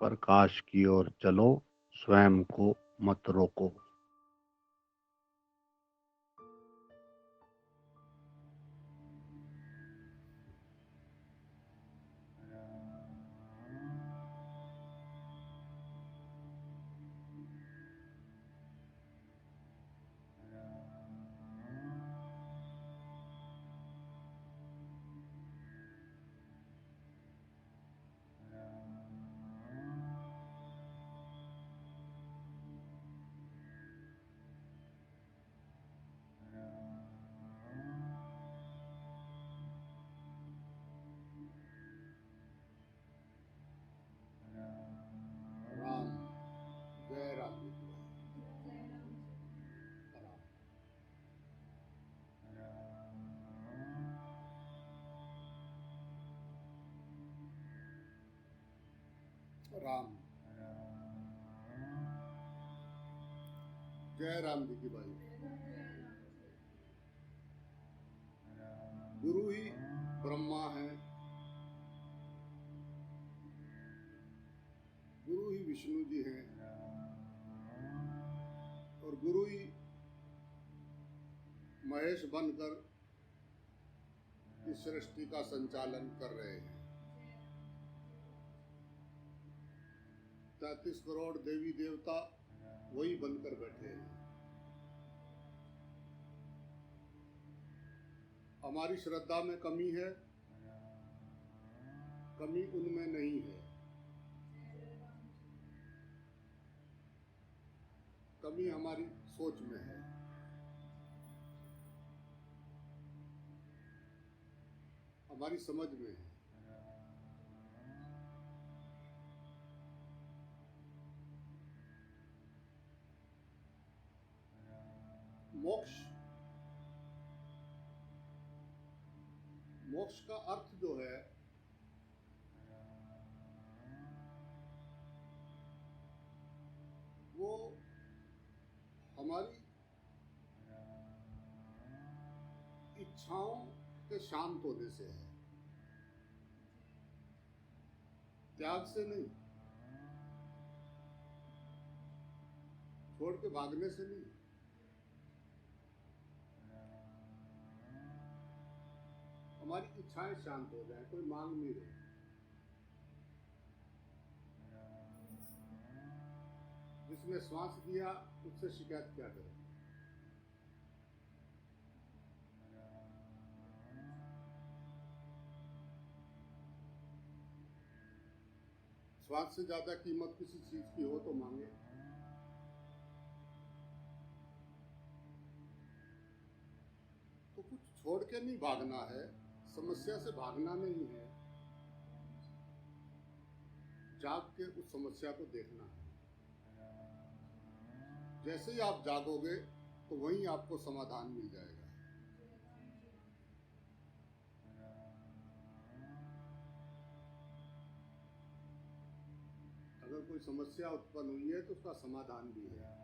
प्रकाश की ओर चलो, स्वयं को मत रोको। राम, जय राम जी की बात। राम, जय राम जी की भाई। गुरु ही ब्रह्मा है, गुरु ही विष्णु जी हैं और गुरु ही महेश बनकर इस सृष्टि का संचालन कर रहे हैं। 33 करोड़ देवी देवता वही बनकर बैठे हैं। हमारी श्रद्धा में कमी है, कमी उनमें नहीं है। कमी हमारी सोच में है। हमारी समझ में है। मोक्ष, मोक्ष का अर्थ जो है वो हमारी इच्छाओं के शांत होने से है, त्याग से नहीं, छोड़ के भागने से नहीं। हमारी इच्छाएं शांत हो जाए, कोई मांग नहीं रहे। जिसने श्वास दिया उससे शिकायत क्या करे। श्वास से ज्यादा कीमत किसी चीज की हो तो मांगे। तो कुछ छोड़ के नहीं भागना है, समस्या से भागना नहीं है, जाग के उस समस्या को देखना है। जैसे ही आप जागोगे तो वहीं आपको समाधान मिल जाएगा। अगर कोई समस्या उत्पन्न हुई है तो उसका समाधान भी है।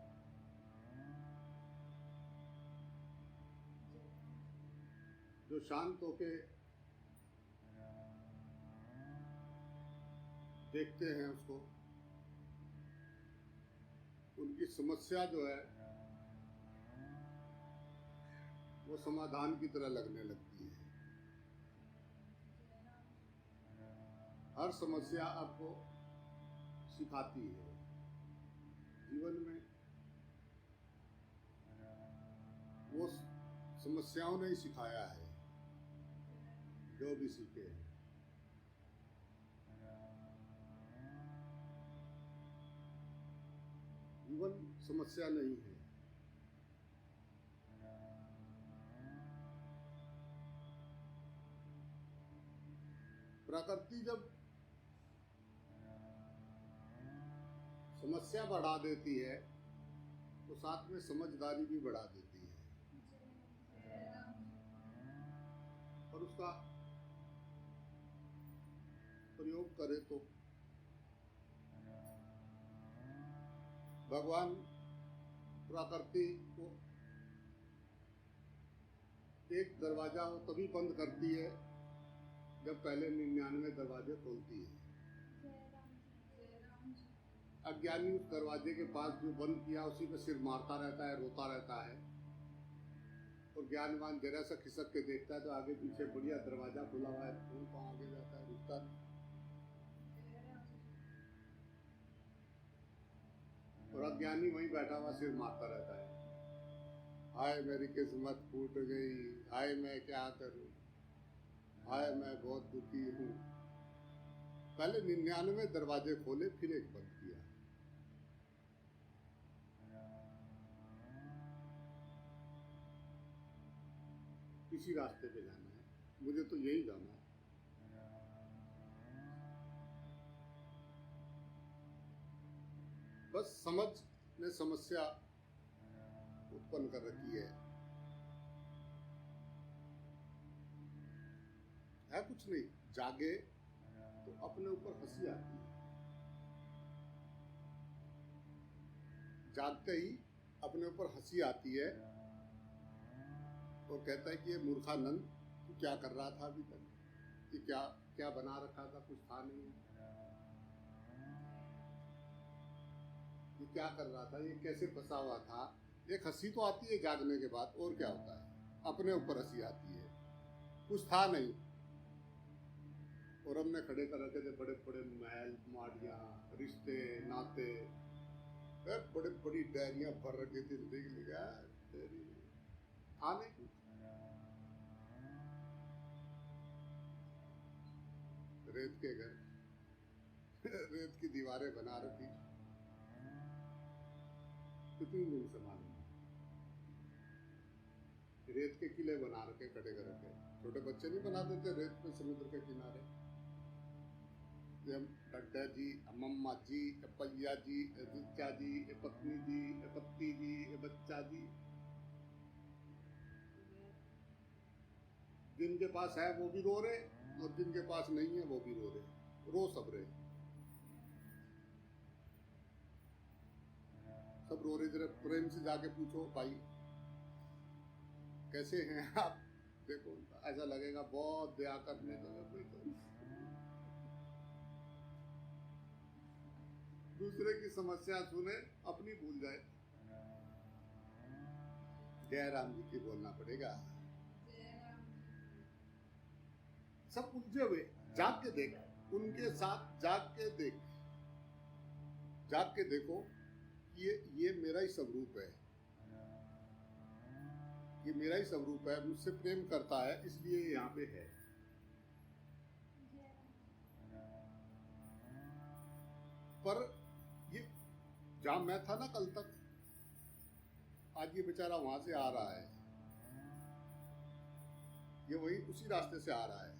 जो शांत होके देखते हैं उसको, उनकी समस्या जो है वो समाधान की तरह लगने लगती है। हर समस्या आपको सिखाती है। जीवन में वो समस्याओं ने ही सिखाया है जो भी सीखे हैं। जीवन समस्या नहीं है। प्रकृति जब समस्या बढ़ा देती है तो साथ में समझदारी भी बढ़ा देती है और उसका प्रयोग करे तो भगवान प्रकृति को एक दरवाजा वो तभी बंद करती है जब पहले 99 दरवाजे खोलती है। अज्ञानी उस दरवाजे के पास जो बंद किया उसी पे सिर मारता रहता है, रोता रहता है। और ज्ञानवान जरा सा खिसक के देखता है तो आगे पीछे बढ़िया दरवाजा खुला हुआ है, फूल पाँव आगे जाता है, रुकता नहीं। और अज्ञानी वहीं बैठा हुआ सिर मारता रहता है, हाय मेरी किस्मत फूट गई, हाय मैं क्या करूं, हाय मैं बहुत दुखी हूं। पहले 99 दरवाजे खोले, फिर एक बंद किया। इसी रास्ते पे जाना है, मुझे तो यही जाना है। बस समझ ने समस्या उत्पन्न कर रखी है कुछ नहीं। जागे तो अपने ऊपर हंसी आती है, जागते ही अपने ऊपर हंसी आती है और कहता है कि ये मूर्खानंद तू क्या कर रहा था अभी तक, कि क्या क्या बना रखा था, कुछ था नहीं, ये क्या कर रहा था, ये कैसे फंसा हुआ था। एक हंसी तो आती है जागने के बाद, और क्या होता है, अपने ऊपर हंसी आती है, कुछ था नहीं। और हमने खड़े कर रखे थे बड़े बड़े महल माड़ियाँ, रिश्ते नाते, बड़े बड़ी डायरियां भर रखी थी, देख लिया तेरी था नहीं। रेत के घर रेत की दीवारें बना रखी, कितनी दिन से मालूम। रेत के किले बना रखे, खड़े कर रखे। छोटे बच्चे नहीं बना देते रेत पे समुद्र के किनारे। डड्डा जी, मम्मा जी, पैया जी, रिचा जी, पत्नी जी, पत्ती जी, बच्चा जी। जिनके पास है वो भी रो रहे और जिनके पास नहीं है वो भी रो रहे, रो सब रहे, सब रो रहे। जरा प्रेम से जाके पूछो भाई कैसे हैं आप, देखो ऐसा लगेगा बहुत दया करने लगा कोई तो। दूसरे की समस्या सुने, अपनी भूल जाए। जय राम जी की बोलना पड़ेगा। सब उलझे हुए, जाग के देख, उनके साथ जाग के देख, जाग के देखो ये मेरा ही स्वरूप है, ये मेरा ही स्वरूप है, मुझसे प्रेम करता है इसलिए यहाँ पे है। पर ये जहां मैं था ना कल तक, आज ये बेचारा वहां से आ रहा है, ये वही उसी रास्ते से आ रहा है।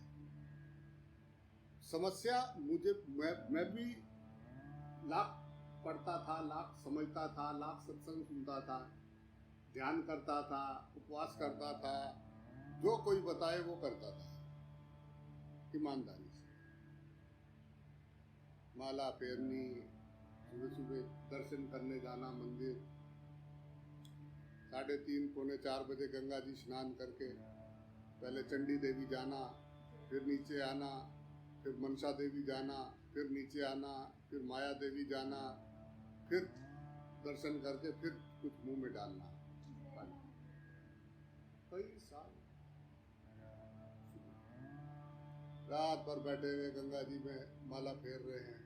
समस्या मुझे, मैं भी लाख पढ़ता था, लाख समझता था, लाख सत्संग सुनता था, ध्यान करता था, उपवास करता था, जो कोई बताए वो करता था ईमानदारी से। माला फेरनी, सुबह सुबह दर्शन करने जाना मंदिर, 3:30 पौने 4 बजे गंगा जी स्नान करके पहले चंडी देवी जाना, फिर नीचे आना, फिर मनसा देवी जाना, फिर नीचे आना, फिर माया देवी जाना, फिर दर्शन करके फिर कुछ मुंह में डालना। कई साल रात भर बैठे हुए गंगा जी में माला फेर रहे हैं,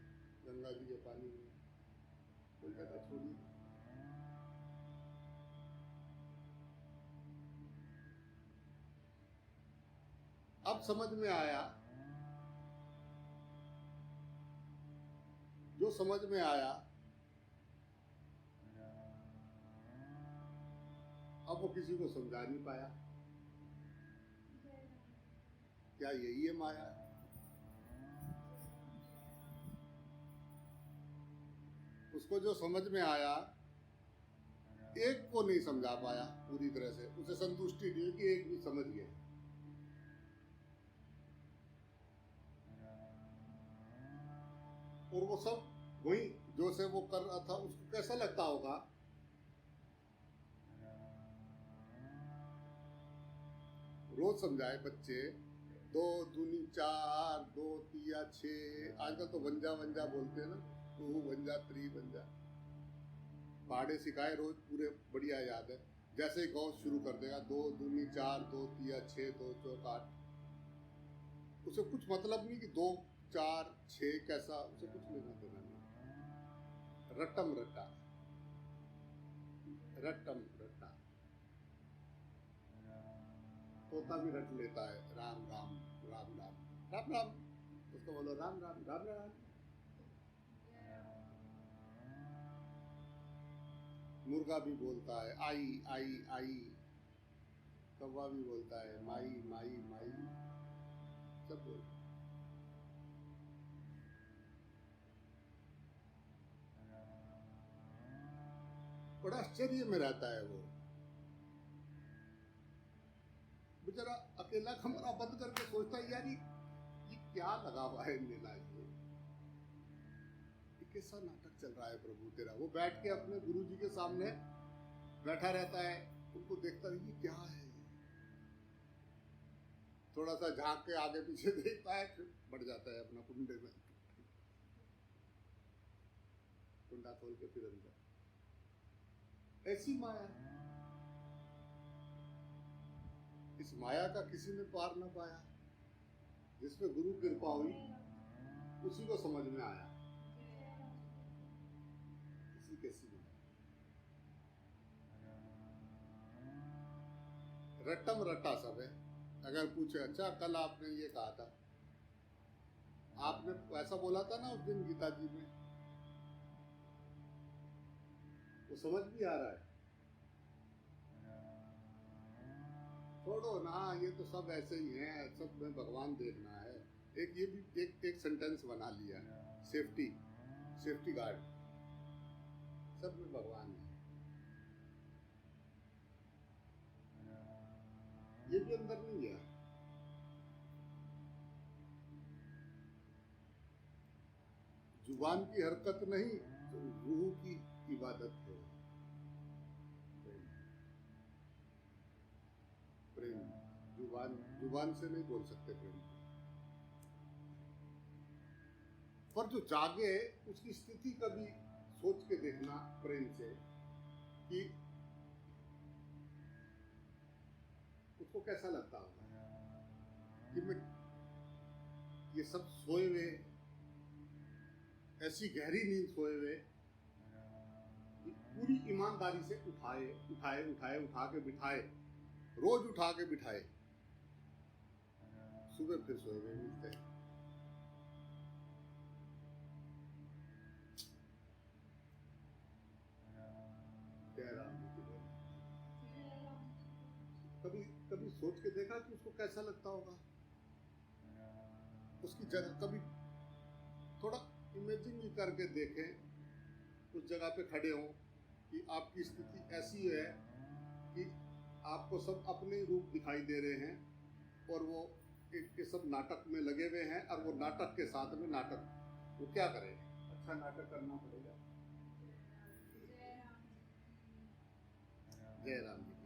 गंगा जी के पानी में। कोई कहता छोड़िए, अब समझ में आया, जो समझ में आया अब वो किसी को समझा नहीं पाया। क्या यही है माया? उसको जो समझ में आया, एक को नहीं समझा पाया पूरी तरह से, उसे संतुष्टि नहीं कि एक भी समझ गया। और वो सब वही जो से वो कर रहा था, उसको कैसा लगता होगा? रोज समझाए बच्चे, 2 दूनी 4, 2 तिया 6, आजकल तो वंजा वंजा बोलते हैं ना, टू बन जा, थ्री बन जा। पहाड़े सिखाए रोज पूरे बढ़िया याद है। जैसे ही गाँव शुरू कर देगा, 2 दूनी 4, 2 तिया 6, 2 चौक 8, उसे कुछ मतलब नहीं कि 2 4 6 कैसा, उसे कुछ लेना देना नहीं। रटम रटा, रटम रटा। तोता भी रट लेता है, राम राम राम राम राम राम, उसको बोलो राम राम राम राम। मुर्गा भी बोलता है आई आई आई, कौवा भी बोलता है माई माई माई, सब बोलता है। बड़ा आश्चर्य में रहता है वो बेचारा, अकेला कमरा बंद करके सोचता है यार ये क्या लगा हुआ है मेला, ये कैसा नाटक चल रहा है प्रभु तेरा। वो बैठ के अपने गुरुजी के सामने बैठा रहता है, उनको देखता है ये क्या है, थोड़ा सा झांक के आगे पीछे देखता है, फिर बढ़ जाता है अपना कुंडे में, कुंडा खोल के फिर अंदर। ऐसी माया, इस माया का किसी ने पार न पाया। जिसमें गुरु कृपा हुई उसी को समझ में आया, किसी कैसी नहीं। रट्टम रट्टा सब है। अगर पूछे अच्छा कल आपने ये कहा था, आपने ऐसा बोला था ना उस दिन गीता जी में, वो समझ भी आ रहा है। छोड़ो ना, ये तो सब ऐसे ही हैं, सब में भगवान देखना है। एक ये भी एक सेंटेंस बना लिया, सेफ्टी गार्ड, सब में भगवान है। ये भी अंदर नहीं गया। जुबान की हरकत नहीं, तो रूह की इबादत है। प्रेम जुबान से नहीं बोल सकते प्रेम, पर जो जागे उसकी स्थिति कभी सोच के देखना प्रेम से कि उसको कैसा लगता होगा कि मैं ये सब सोए हुए, ऐसी गहरी नींद सोए हुए, पूरी ईमानदारी से उठा के बिठाए, रोज उठा के बिठाए, सुबह फिर सोए हुए मिलते हैं। कभी सोच के देखा कि उसको कैसा लगता होगा, उसकी जगह कभी थोड़ा इमेजिन भी करके देखें, उस जगह पे खड़े हों कि आपकी स्थिति ऐसी है कि आपको सब अपने रूप दिखाई दे रहे हैं, और वो एक के सब नाटक में लगे हुए हैं, और वो नाटक के साथ में नाटक, वो क्या करे, अच्छा नाटक करना पड़ेगा। जय राम जी।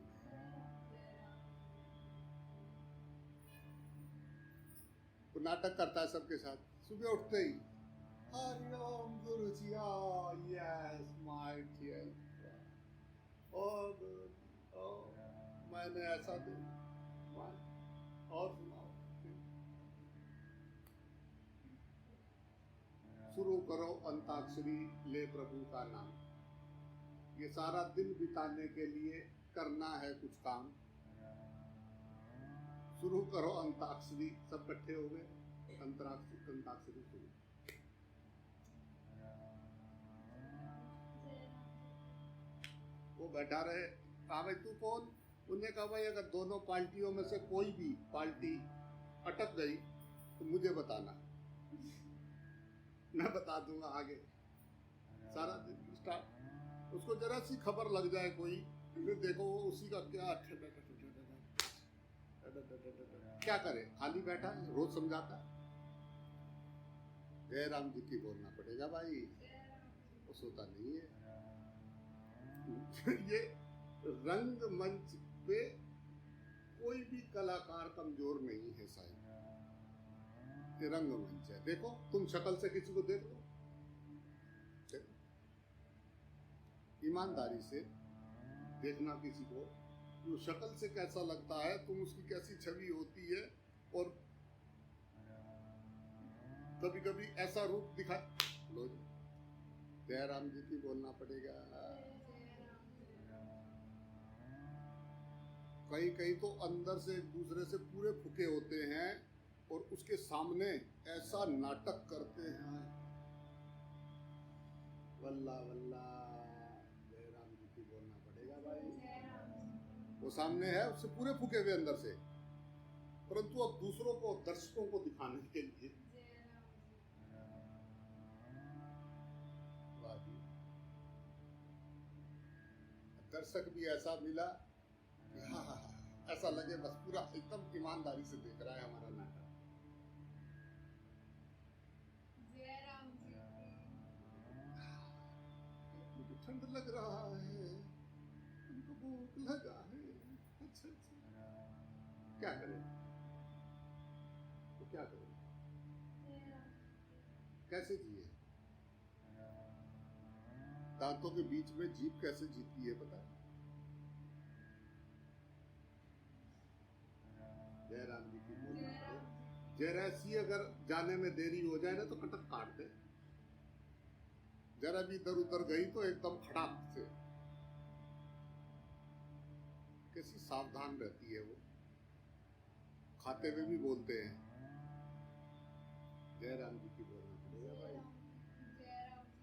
वो नाटक करता है सबके साथ, सुबह उठते ही हरिओम गुरु जी, यस माय डियर, मैंने ऐसा देखा, और सुनाओ। शुरू करो अंताक्षरी, ले प्रभु का नाम। ये सारा दिन बिताने के लिए करना है कुछ काम। शुरू करो अंताक्षरी, सब इकट्ठे हो गए, अंताक्षरी शुरू। वो बैठा रहे, कहा भाई तू कौन? उन्हें कहा भाई अगर दोनों पार्टियों में से कोई भी पार्टी अटक गई तो मुझे बताना, मैं बता दूंगा आगे। सारा दिन स्टार्ट, उसको जरा सी खबर लग जाए कोई, फिर देखो वो उसी का क्या करे, खाली बैठा है, रोज समझाता है। जय राम जी की बोलना पड़ेगा भाई, वो सोता नहीं है। ये रंग मंच पे कोई भी कलाकार कमजोर नहीं है साहब। ये रंग मंच है, देखो तुम शक्ल से किसी को देख लो, ईमानदारी से देखना किसी को, वो शक्ल से कैसा लगता है, तुम उसकी कैसी छवि होती है, और कभी कभी ऐसा रूप दिखा लो जी, जयराम जी की बोलना पड़ेगा। कई कई तो अंदर से एक दूसरे से पूरे फुके होते हैं और उसके सामने ऐसा नाटक करते हैं, वल्ला वल्ला, जयराम जी की बोलना पड़ेगा भाई। वो सामने है, उससे पूरे फुके हुए अंदर से, परंतु अब दूसरों को, दर्शकों को दिखाने के लिए दर्शक भी ऐसा मिला, हाँ, ऐसा लगे बस पूरा एकदम ईमानदारी से देख रहा है हमारा नाटक। मुझे ठंड लग रहा है, उनको भूख लगा है, अच्छा अच्छा, क्या करें तो क्या करें, कैसे जिए? दांतों के बीच में जीभ कैसे जीती है पता है? जयराम जी की बोलना पड़े। जयरासी अगर जाने में देरी हो जाए ना तो कटक काट दे, जरा भी इधर उधर गई तो एकदम खड़ाक से। कैसी सावधान रहती है वो, खाते हुए भी बोलते हैं। जयराम जी की बोलना पड़ेगा भाई,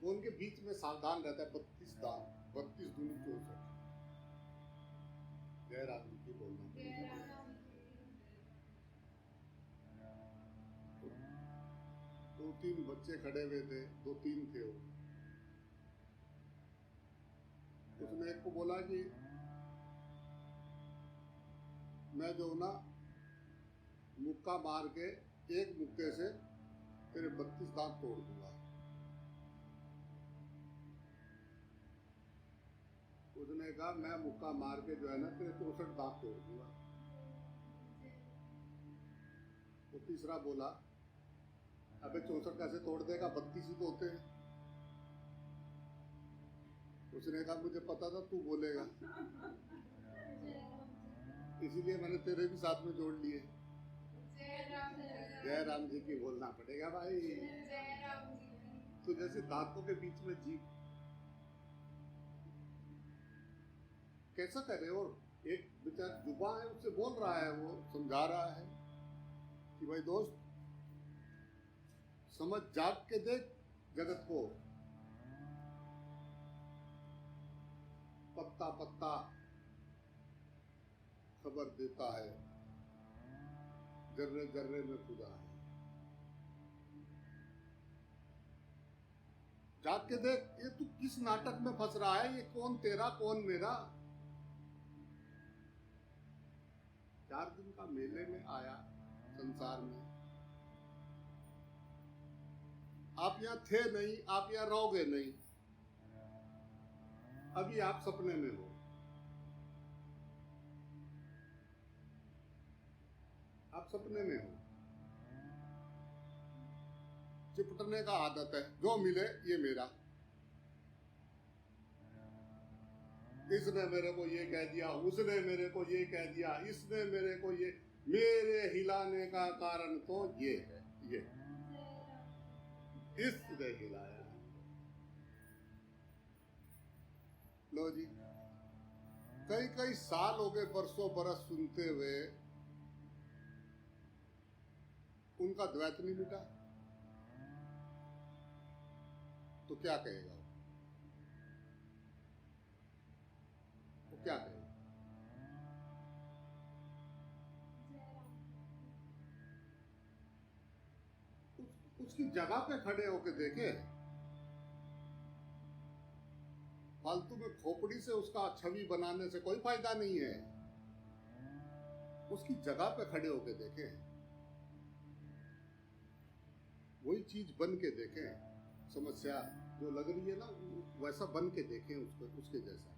वो उनके बीच में सावधान रहता है। 32 दांत, 32 दूनी 64। जयराम जी की बोलना पड़ेगा। दो तीन बच्चे खड़े हुए थे, 2-3 थे वो। उसने एक को बोला कि मैं जो ना मुक्का मार के एक मुक्के से तेरे 32 दांत तोड़ दूंगा। उसने कहा मैं मुक्का मार के जो है ना तेरे 64 दांत तोड़ दूंगा। तो तीसरा बोला अबे 64 कैसे तोड़ देगा, 32 ही तो होते हैं। उसने कहा मुझे पता था तू बोलेगा, इसीलिए मैंने तेरे भी साथ में जोड़ लिए। जयराम जी की बोलना पड़ेगा भाई। तो जैसे दांतों के बीच में जीभ कैसा करे, और एक बेचारा जुबान है उससे बोल रहा है, वो समझा रहा है कि भाई दोस्त समझ जाग के देख जगत को, पत्ता पत्ता खबर देता है, जर्रे जर्रे में खुदा है। जाग के देख, ये तू किस नाटक में फंस रहा है, ये कौन तेरा कौन मेरा। 4 दिन का मेले में आया संसार में, आप यहां थे नहीं, आप यहां रहोगे नहीं, अभी आप सपने में हो। आप सपने में हो, चिपटने का आदत है, जो मिले ये मेरा। इसने मेरे को ये कह दिया, उसने मेरे को ये कह दिया, इसने मेरे को ये, मेरे हिलाने का कारण तो ये है, ये इसने हिलाया। लो जी, कई कई साल हो गए, बरसों बरस सुनते हुए, उनका द्वैत नहीं मिटा, तो क्या कहेगा वो क्या कहेगा? उसकी जगह पे खड़े होके देखे, फालतू में खोपड़ी से उसका छवि बनाने से कोई फायदा नहीं है। उसकी जगह पे खड़े होके देखे, वही चीज बन के देखें। समस्या जो लग रही है ना, वैसा बन के देखें उसको, उसके जैसा।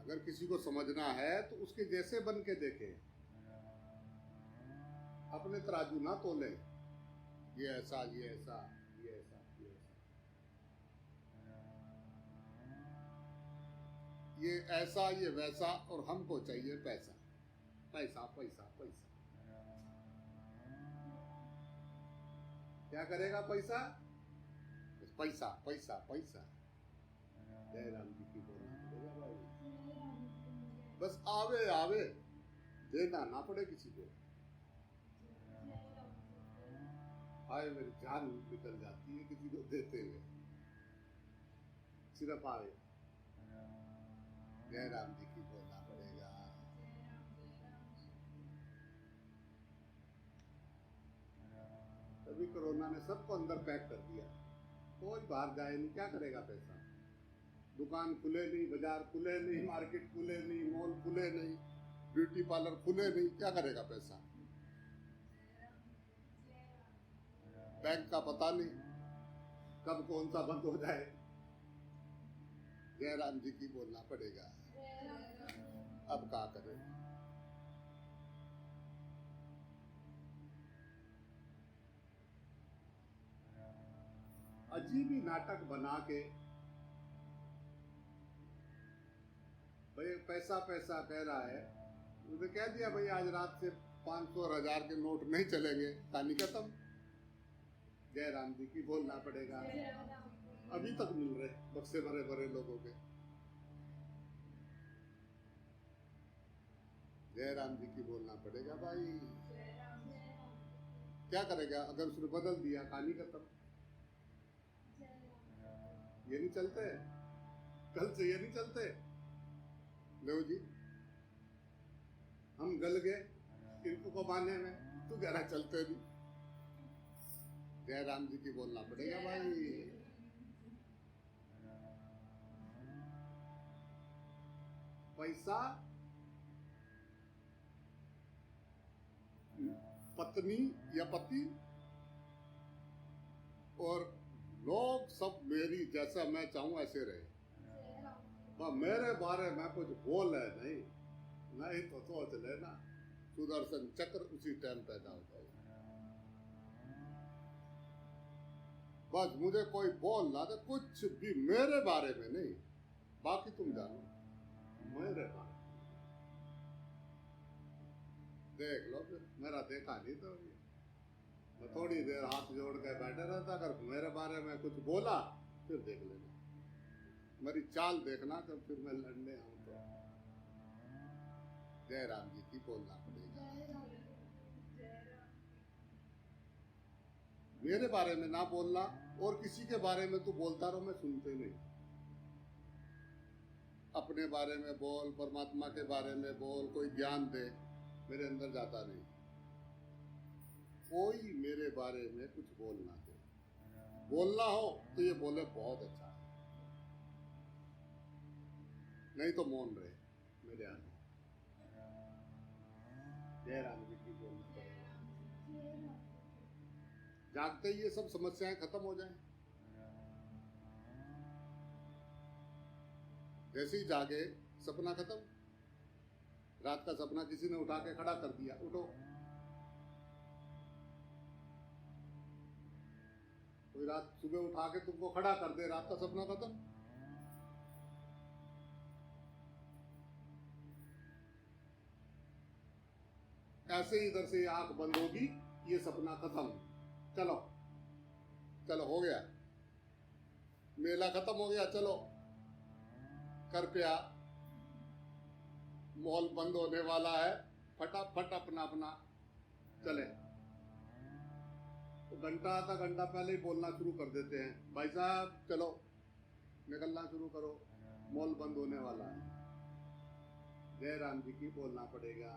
अगर किसी को समझना है तो उसके जैसे बन के देखें, अपने तराजू ना तोले। ये ऐसा, ये ऐसा, ये ऐसा, ये ऐसा, ये ऐसा, ये वैसा, और हमको चाहिए पैसा, पैसा, पैसा, पैसा। क्या करेगा पैसा? बस पैसा, पैसा, पैसा। जय राम जी की बोलना पड़ेगा भाई। बस आवे आवे, देना ना पड़े किसी को। आए मेरी जान निकल जाती है किसी को देते हुए, सिर्फ आवे। जय राम जी की बोलना पड़ेगा। तभी कोरोना ने सबको अंदर पैक कर दिया, कोई बाहर जाए नहीं, क्या करेगा पैसा? दुकान खुले नहीं, बाजार खुले नहीं, मार्केट खुले नहीं, मॉल खुले नहीं, ब्यूटी पार्लर खुले नहीं, क्या करेगा पैसा? बैंक का पता नहीं कब कौन सा बंद हो जाए। जय राम जी की बोलना पड़ेगा। अब क्या करें? अजीब ही नाटक बना के भाई पैसा पैसा कह रहा है, उसने कह दिया भाई आज रात से 500 और 1000 के नोट नहीं चलेंगे, कहानी खत्म। जय राम जी की बोलना पड़ेगा। अभी तक मिल रहे बक्से भरे भरे लोगों के। जय राम जी की बोलना पड़ेगा भाई। क्या करेगा? अगर उसने बदल दिया, कहानी खत्म। ये नहीं चलते, कल से ये नहीं चलते। लो जी, हम गल गए इनको कमाने में, तू कह रहा चलते नहीं। जय राम जी की बोलना पड़ेगा भाई। पैसा, पत्नी या पति, और लोग सब मेरी जैसा मैं चाहूं ऐसे रहे। मेरे बारे में कुछ बोल है नहीं तो सोच लेना सुदर्शन चक्र उसी टाइम पैदा हो जाएगा। बस मुझे कोई बोल ना दे कुछ भी मेरे बारे में नहीं, बाकी तुम जानो मेरे बारे में। देख लो फिर, मेरा देखा नहीं तो मैं थोड़ी देर हाथ जोड़ के बैठे रहता, अगर मेरे बारे में कुछ बोला फिर देख लेना, मेरी चाल देखना, तो फिर मैं लड़ने आऊं तो। जय राम जी की बोलना पड़ेगा। मेरे बारे में ना बोलना, और किसी के बारे में तू बोलता रहो, मैं सुनते नहीं। अपने बारे में बोल, परमात्मा के बारे में बोल, कोई ज्ञान दे, मेरे अंदर जाता नहीं। कोई मेरे बारे में कुछ बोलना दे, बोलना हो तो ये बोले बहुत अच्छा है, नहीं तो मौन रहे मेरे आने। जय राम जी की बोलना पड़ेगा। जागते ही ये सब समस्याएं खत्म हो जाएं। जैसे ही जागे सपना खत्म। रात का सपना किसी ने उठा के खड़ा कर दिया, उठो। कोई रात सुबह उठा के तुमको खड़ा कर दे, रात का सपना खत्म। ऐसे ही इधर से आंख बंद होगी, ये सपना खत्म। चलो चलो, हो गया मेला, खत्म हो गया, चलो कर प्या, मॉल बंद होने वाला है, फटाफट अपना अपना चले। तो घंटा आधा घंटा पहले ही बोलना शुरू कर देते हैं, भाई साहब चलो निकलना शुरू करो, मॉल बंद होने वाला है। जय राम जी की बोलना पड़ेगा।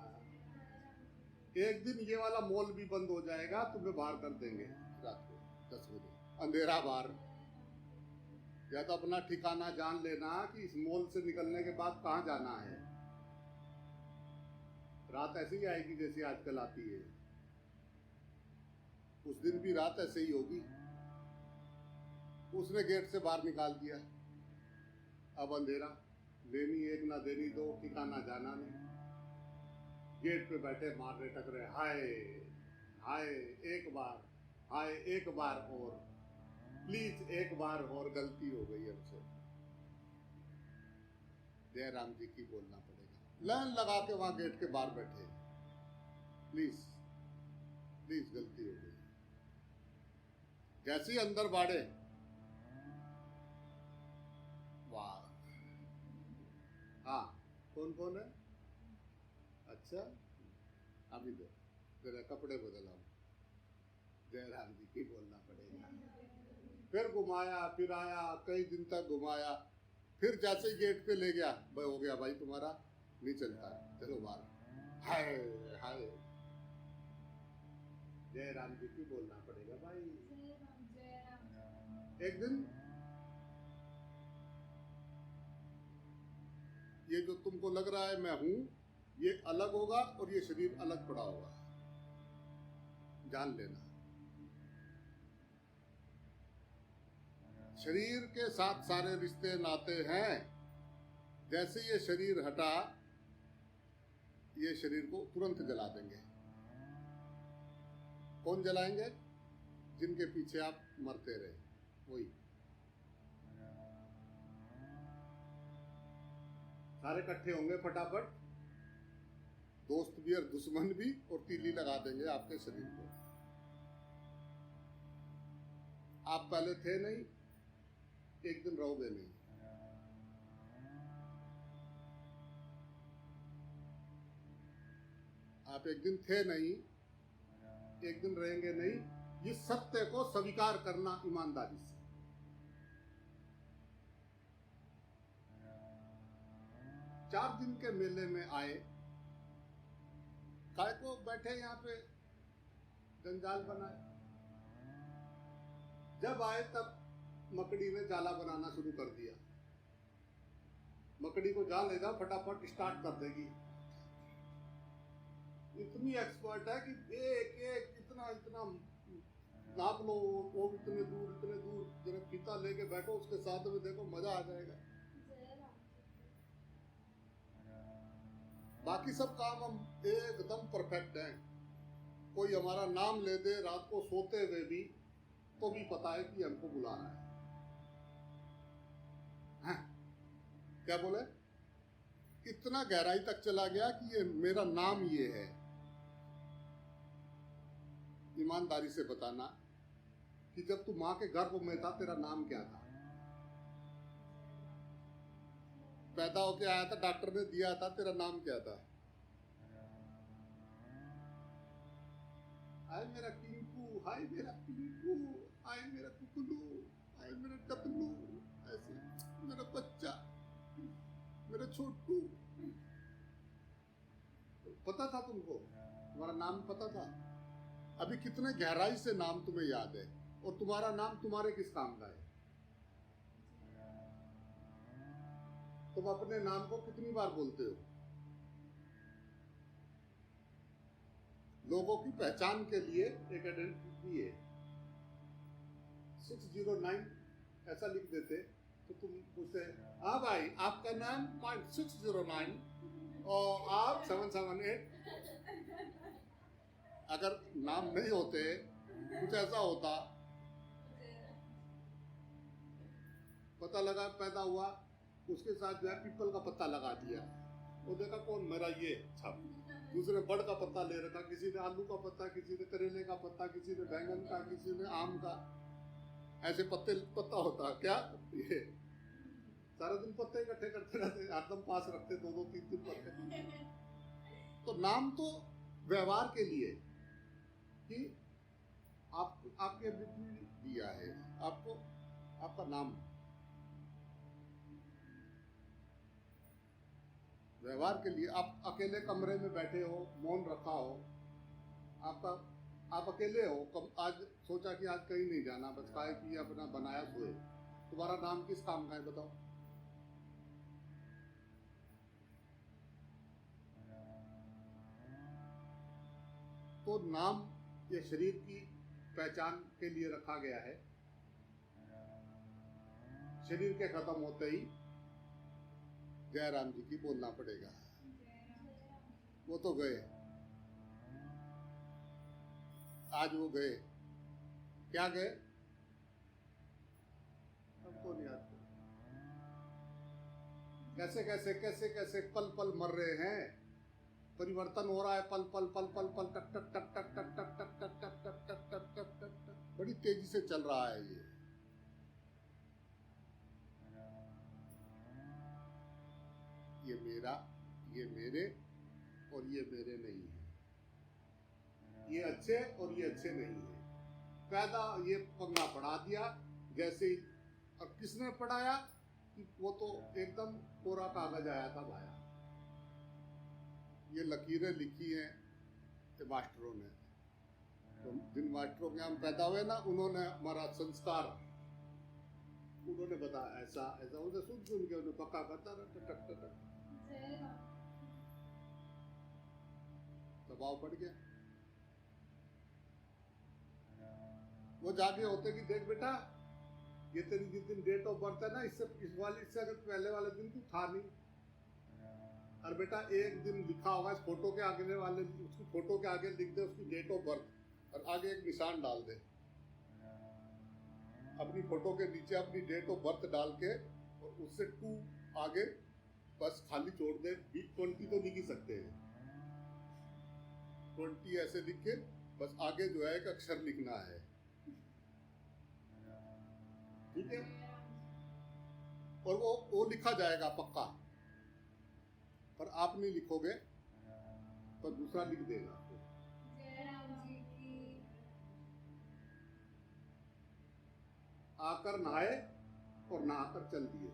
एक दिन ये वाला मॉल भी बंद हो जाएगा, तुम्हें बाहर कर देंगे रात को 10 बजे, अंधेरा बाहर। या तो अपना ठिकाना जान लेना कि इस मॉल से निकलने के बाद कहाँ जाना है। रात ऐसे ही आएगी जैसे आजकल आती है, उस दिन भी रात ऐसे ही होगी। उसने गेट से बाहर निकाल दिया, अब अंधेरा, लेनी एक ना देनी दो, ठिकाना जाना नहीं। गेट पे बैठे मारने टकरे, हाय हाय, एक बार हाय एक बार और, प्लीज एक बार और, गलती हो गई हमसे। जयराम जी की बोलना पड़ेगा। लाइन लगा के वहां गेट के बाहर बैठे, प्लीज प्लीज गलती हो गई। जैसे ही अंदर बाड़े, वाह, हाँ कौन कौन है? अच्छा अभी दो, तेरे कपड़े बदलाओ। जयराम जी की बोलना पड़ेगा। फिर घुमाया, फिर आया, कई दिन तक घुमाया, फिर जैसे ही गेट पे ले गया, भाई हो गया भाई तुम्हारा, नहीं चलता है, चलो बाहर। हाय हाय, जयराम जी की बोलना पड़ेगा भाई। एक दिन ये जो तुमको लग रहा है मैं हूं, ये अलग होगा और ये शरीर अलग पड़ा होगा, जान लेना। शरीर के साथ सारे रिश्ते नाते हैं। जैसे ये शरीर हटा, ये शरीर को तुरंत जला देंगे। कौन जलाएंगे? जिनके पीछे आप मरते रहे, वही सारे इकट्ठे होंगे फटाफट, दोस्त भी और दुश्मन भी, और तीली लगा देंगे आपके शरीर को। आप पहले थे नहीं, एक दिन रहोगे नहीं। आप एक दिन थे नहीं, एक दिन रहेंगे नहीं। इस सत्य को स्वीकार करना ईमानदारी से। चार दिन के मेले में आए, काय को बैठे यहाँ पे जंजाल बनाए। जब आए तब मकड़ी ने जाला बनाना शुरू कर दिया। मकड़ी को जाल लेगा, फटाफट स्टार्ट कर देगी। इतनी एक्सपर्ट है कि एक एक इतना इतना नाप लो, वो इतने दूर, जरा फीता लेके बैठो उसके साथ में, देखो मजा आ जाएगा। बाकी सब काम हम एकदम परफेक्ट हैं। कोई हमारा नाम ले दे रात को सोते हुए भी, तो भी पता है कि हमको बुला रहा है। हाँ? क्या बोले? इतना गहराई तक चला गया कि ये मेरा नाम ये है। ईमानदारी से बताना कि जब तू मां के गर्भ में था, तेरा नाम क्या था? पैदा होके आया था, डॉक्टर ने दिया था, तेरा नाम क्या था? हाय मेरा टिंकू, हाय मेरा पिंकू, हाय मेरा कुकलू, हाय मेरा टपलू, ऐसे मेरा बच्चा, मेरा छोटू। पता था तुमको? तुम्हारा नाम पता था? अभी कितने गहराई से नाम तुम्हें याद है, और तुम्हारा नाम तुम्हारे किस काम का है? तुम अपने नाम को कितनी बार बोलते हो? लोगों की पहचान के लिए एक आइडेंटिटी है। 609 ऐसा लिख देते तो तुम पूछते, हाँ भाई आपका नाम 609 और आप 778। अगर नाम नहीं होते, कुछ ऐसा होता, पता लगा पैदा हुआ, उसके साथ जो है पीपल का पत्ता लगा दिया, वो देखा कौन, मेरा ये छप। दूसरे बड़ का पत्ता ले रखा, किसी ने आलू का पत्ता, किसी ने करेले का पत्ता, किसी ने बैंगन का, किसी ने आम का, ऐसे पत्ता होता क्या ये। सारा दिन पत्ते इकट्ठे करते रहते, हरदम पास रखते, दो तीन पत्ते। तो नाम तो व्यवहार के लिए कि आपके दिया है आपको, आपका नाम व्यवहार के लिए। आप अकेले कमरे में बैठे हो, मौन रखा हो, आप अकेले हो, आज सोचा कि आज कहीं नहीं जाना, बस खाए पिए अपना बनाया सोए, तुम्हारा नाम किस काम का है बताओ? तो नाम ये शरीर की पहचान के लिए रखा गया है। शरीर के खत्म होते ही जयराम जी की बोलना पड़ेगा। वो तो गए, आज वो गए, क्या गए? हमको नहीं याद। कैसे कैसे कैसे कैसे पल पल मर रहे हैं, परिवर्तन हो रहा है पल पल पल पल पल, टक टक टक टक टक टक टक टक टक टक टक टक टक टक टक, बड़ी तेजी से चल रहा है ये मेरा, ये मेरे, और ये मेरे नहीं है, ये अच्छे और ये अच्छे नहीं है। पैदा ये पंगा पढ़ा दिया जैसे ही, और किसने पढ़ाया? वो तो एकदम कोरा कागज आया था भाया। ये लकीरें लिखी हैं मास्टरों ने, तो जिन मास्टरों के हम पैदा हुए ना, उन्होंने हमारा संस्कार, उन्होंने बताया ऐसा ऐसा, उन्हें सुन के उन्हें पक्का करता रहा, टक टक टक, दबाव पड़ गया। वो जागे होते कि देख बेटा, ये तेरी जिस दिन डेट ऑफ बर्थ है ना, इससे इस वाली से अगर पहले वाले दिन तू था नहीं, और बेटा एक दिन लिखा होगा इस फोटो के आगे वाले, उसकी फोटो के आगे लिख दे उसकी डेट ऑफ बर्थ, और आगे एक निशान डाल दे, अपनी फोटो के नीचे अपनी डेट ऑफ बर्थ डाल के, और उससे 2 आगे बस खाली छोड़ दे। 20 तो लिख ही सकते हैं, 20 ऐसे लिख के बस आगे जो है एक अक्षर लिखना है, ठीक है? और वो लिखा जाएगा पक्का, पर आप नहीं लिखोगे, पर दूसरा लिख देगा। आकर नहाए और नहाकर चल दिए।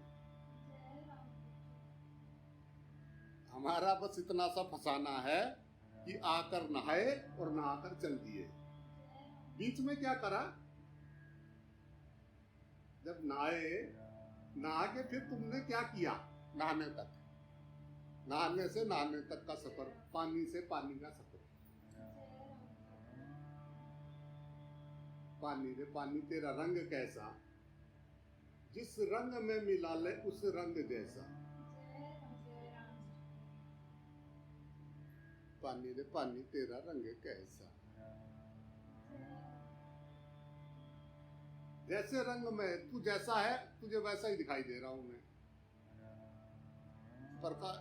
हमारा बस इतना सा फंसाना है कि आकर नहाए और नहाकर चल दिए। बीच में क्या करा? जब नहाए, नहा के फिर तुमने क्या किया? नहाने तक, नहाने से नहाने तक का सफर, पानी से पानी का सफर। पानी रे पानी तेरा रंग कैसा, जिस रंग में मिला ले उस रंग जैसा। पानी रे पानी तेरा रंग कैसा, जैसे रंग में तू जैसा है, तुझे वैसा ही दिखाई दे रहा हूं मैं। प्रकाश,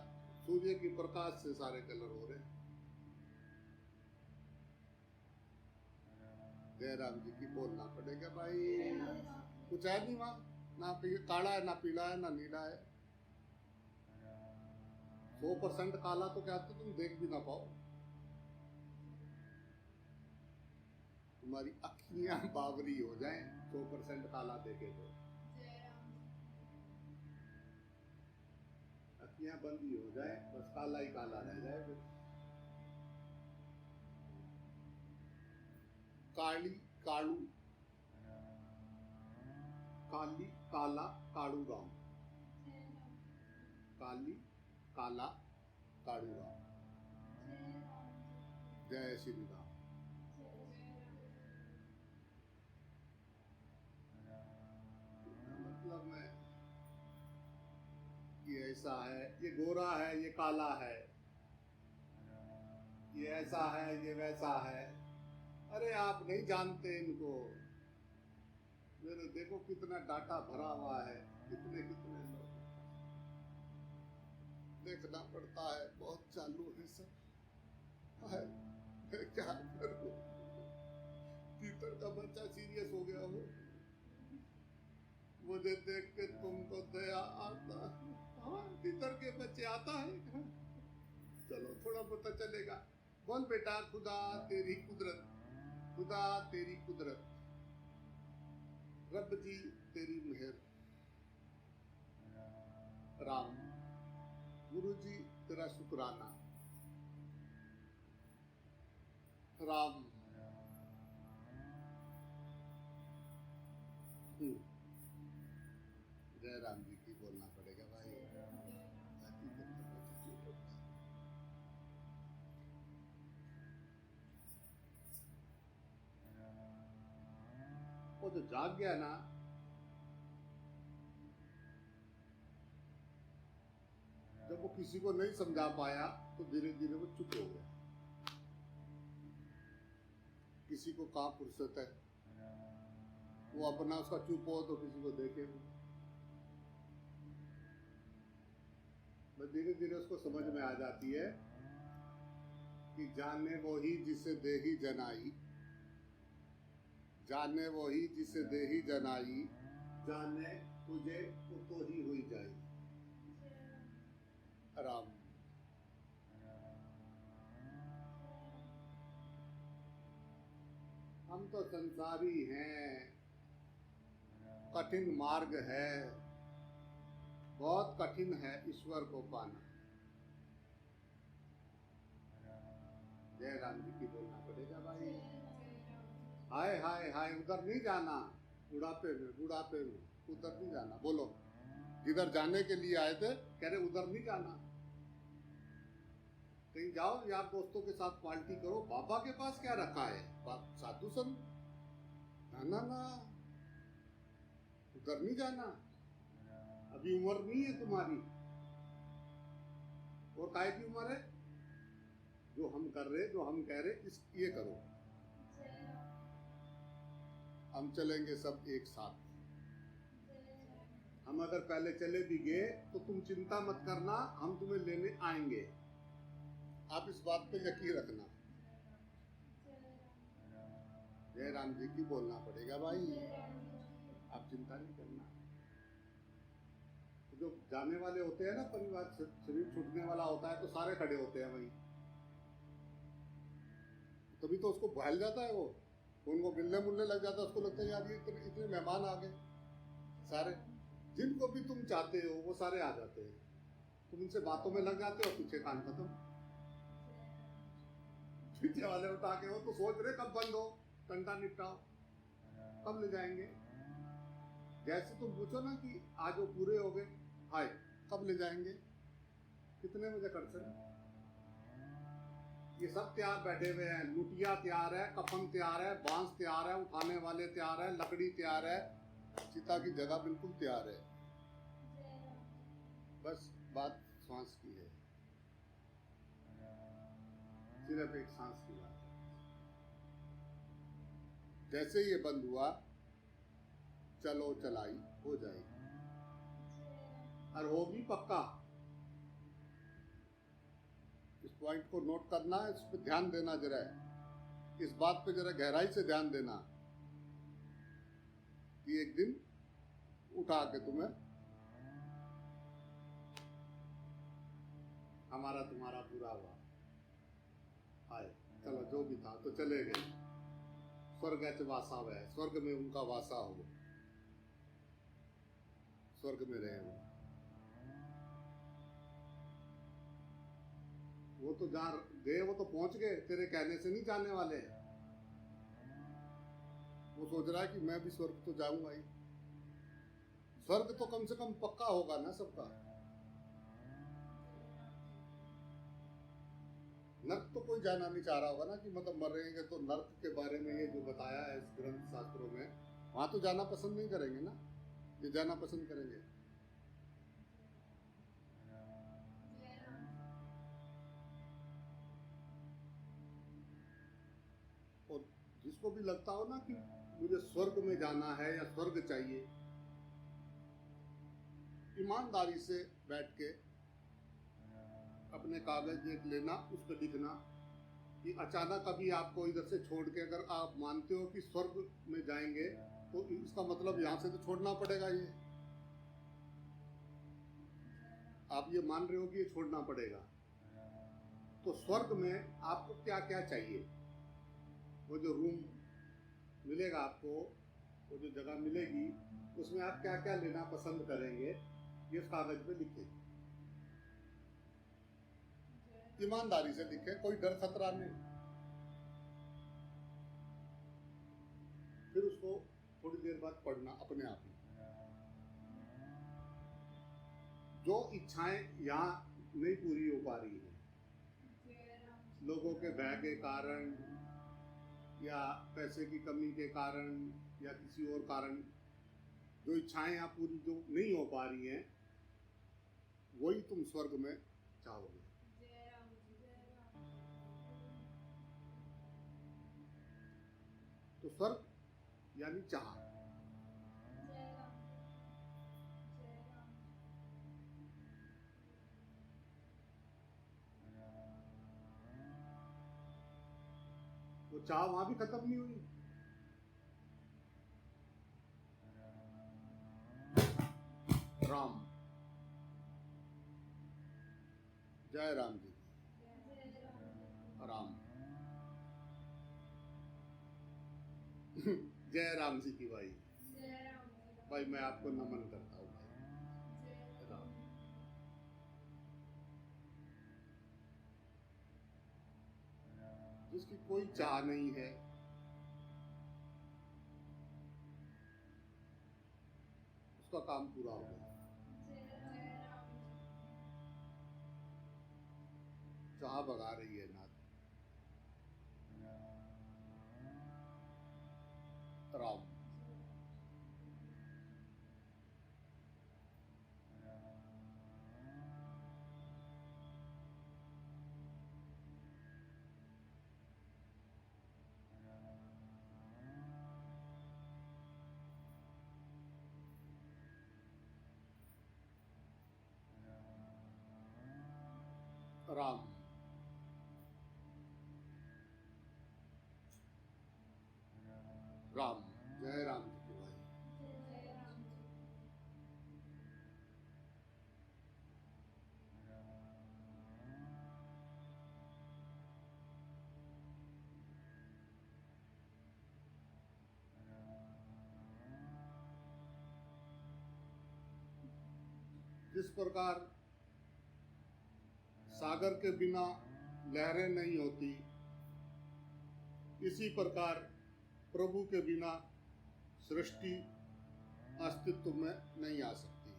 सूर्य की प्रकाश से सारे कलर हो रहे हैं। जयराम जी की बोलना पड़ेगा भाई, कुछ है नहीं वहां, ना काला है, ना पीला है, ना नीला है। 100% काला तो क्या तो तुम देख भी ना पाओ, तुम्हारी अखियां बावरी हो जाएं 100% काला देखे तो, अखियां बंद ही हो जाए, बस काला ही काला रह जाए फिर। काली कालू, काली काला कालू राम, काली काला कालू राम। जय श्री राम। मतलब मैं, ये ऐसा है, ये गोरा है, ये काला है, ये ऐसा है, ये वैसा है। अरे आप नहीं जानते इनको, मेरे देखो कितना डाटा भरा हुआ है, कितने कितने लोग, देखना पड़ता है, बहुत चालू है सब। मैं क्या करूं? तीतर का बच्चा सीरियस हो गया हो, मुझे देख के तुमको दया आता? हाँ, तीतर के बच्चे आता है, चलो थोड़ा बहुत चलेगा। बोल बेटा, खुदा तेरी कुदरत, खुदा तेरी कुदरत, रब जी तेरी मेहर, राम गुरु जी तेरा शुक्राना, राम। जय राम जी की बोलना पड़ेगा भाई। वो तो जाग गया ना, जब वो किसी को नहीं समझा पाया तो धीरे धीरे वो चुप हो गया। किसी को कहाँ फुर्सत है, वो अपना उसका चुप हो तो किसी को देखे नहीं। बस धीरे धीरे उसको समझ में आ जाती है कि जाने वो ही जिसे देही जनाई, जाने वो ही जिसे देही जनाई, जाने तुझे तो ही हुई जाई। आराम। हम तो संसारी हैं, कठिन मार्ग है, बहुत कठिन है ईश्वर को पाना। जय राम जी की बोलना पड़ेगा भाई। हाय हाय हाय, उधर नहीं जाना, बुढ़ापे में बुढ़ापे में उधर नहीं जाना। बोलो, जिधर जाने के लिए आए थे कह रहे उधर नहीं जाना। कहीं जाओ यार दोस्तों के साथ पार्टी करो, बाबा के पास क्या रखा है, साधु संत, ना ना ना, उधर नहीं जाना, अभी उम्र नहीं है तुम्हारी। और काय की उम्र है? जो हम कर रहे, जो हम कह रहे इस ये करो। हम चलेंगे सब एक साथ। हम अगर पहले चले भी गए तो तुम चिंता मत करना, हम तुम्हें लेने आएंगे। आप इस बात पे यकीन रखना। जय राम जी की बोलना पड़ेगा भाई। आप चिंता नहीं करना। जो जाने वाले होते हैं ना, परिवार शरीर छूटने वाला होता है तो सारे खड़े होते हैं वहीं। तभी तो उसको बहल जाता है, वो उनको मिलने मुलने लग जाता है। उसको लगता है यार ये इतने मेहमान आ गए सारे, जिनको भी तुम चाहते हो वो सारे आ जाते हैं। तुम उनसे बातों में लग जाते हो, पीछे कान खत्म। पीछे वाले उठा के वो तो सोच रहे कब बंद हो, टंटा निपटाओ, कब ले जाएंगे। जैसे तुम पूछो ना कि आज वो पूरे हो गए, हाय कब ले जाएंगे, कितने बजे कर सकते। ये सब तैयार बैठे हुए हैं, लुटिया तैयार है, कफन तैयार है, बांस तैयार है, उठाने वाले तैयार है, लकड़ी तैयार है, चिता की जगह बिल्कुल तैयार है। बस बात सांस की है, सिर्फ एक सांस की बात है। जैसे ये बंद हुआ, चलो चलाई हो जाएगी, और होगी पक्का। इस पॉइंट को नोट करना, इस पर ध्यान देना, जरा इस बात पे जरा गहराई से ध्यान देना कि एक दिन उठा के तुम्हें हमारा तुम्हारा पूरा हुआ, हाय चलो जो भी था तो चले गए। स्वर्ग वासा वह, स्वर्ग में उनका वासा हो, स्वर्ग में रहे वो तो जहाँ गए वो तो पहुंच गए, तेरे कहने से नहीं जाने वाले। वो सोच रहा है कि मैं भी स्वर्ग तो जाऊंगा ही। स्वर्ग तो कम से कम पक्का होगा ना सबका। नर्क तो कोई जाना नहीं चाह रहा होगा ना, कि मतलब मरेंगे तो नर्क के बारे में ये जो बताया है इस ग्रंथ शास्त्रों में, वहां तो जाना पसंद नहीं करेंगे ना, ये जाना पसंद करेंगे। और जिसको भी लगता हो ना कि मुझे स्वर्ग में जाना है या स्वर्ग चाहिए, ईमानदारी से बैठ के अपने कागज एक लेना, उस पर लिखना कि अचानक अभी आपको इधर से छोड़ के अगर आप मानते हो कि स्वर्ग में जाएंगे तो इसका मतलब यहां से तो छोड़ना पड़ेगा। ये आप ये मान रहे हो कि ये छोड़ना पड़ेगा, तो स्वर्ग में आपको क्या क्या चाहिए, वो जो रूम मिलेगा आपको, वो जो जगह मिलेगी, उसमें आप क्या क्या लेना पसंद करेंगे, ये इस कागज पे लिखे। ईमानदारी से लिखे, कोई डर खतरा नहीं। फिर उसको थोड़ी देर बाद पढ़ना अपने आप ही। जो इच्छाएं यहाँ नहीं पूरी हो पा रही है, लोगों के भय के कारण या पैसे की कमी के कारण या किसी और कारण, जो इच्छाएं यहाँ पूरी जो नहीं हो पा रही हैं, वही तुम स्वर्ग में चाहोगे। तो स्वर्ग यानी चाह, वो चाह वहां भी खत्म नहीं हुई। राम, जय राम जी। राम जय राम जी की भाई। भाई मैं आपको नमन करता हूँ भाई। राम, जिसकी कोई चाह नहीं है, उसका काम पूरा हो गया। चाह भगा रही है नाथ। राम, राम, राम, जय राम जी की भाई। जिस प्रकार सागर के बिना लहरें नहीं होती, इसी प्रकार प्रभु के बिना सृष्टि अस्तित्व में नहीं आ सकती।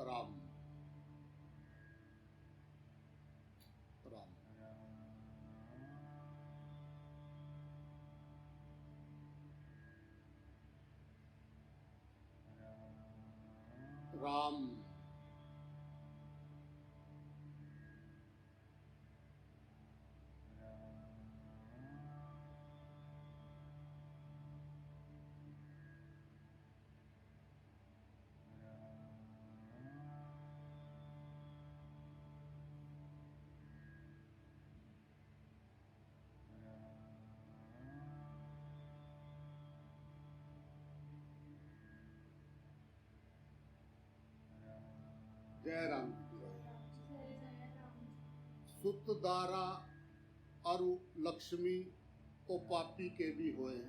राम, राम, राम, जय राम जी की भाई। सुत दारा अरु लक्ष्मी तो पापी के भी होए,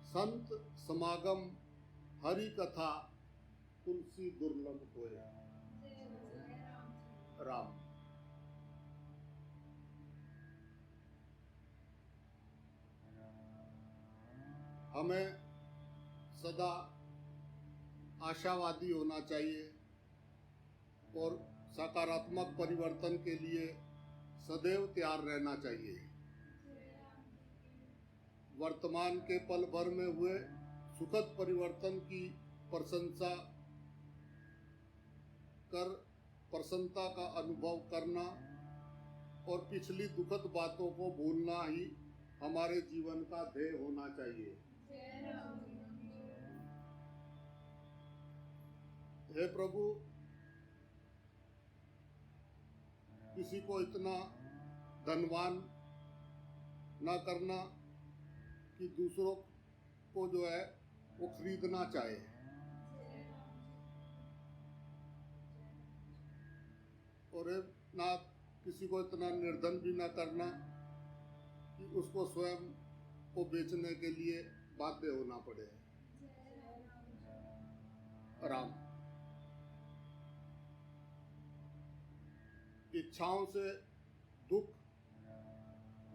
संत समागम हरि कथा तुलसी दुर्लभ होए। राम, हमें सदा आशावादी होना चाहिए और सकारात्मक परिवर्तन के लिए सदैव तैयार रहना चाहिए। वर्तमान के पल भर में हुए सुखद परिवर्तन की प्रशंसा कर प्रसन्नता का अनुभव करना और पिछली दुखद बातों को भूलना ही हमारे जीवन का ध्येय होना चाहिए। हे प्रभु, किसी को इतना धनवान ना करना कि दूसरों को जो है वो खरीदना चाहे, और ना किसी को इतना निर्धन भी ना करना कि उसको स्वयं को बेचने के लिए बाध्य होना पड़े। राम, इच्छाओं से दुख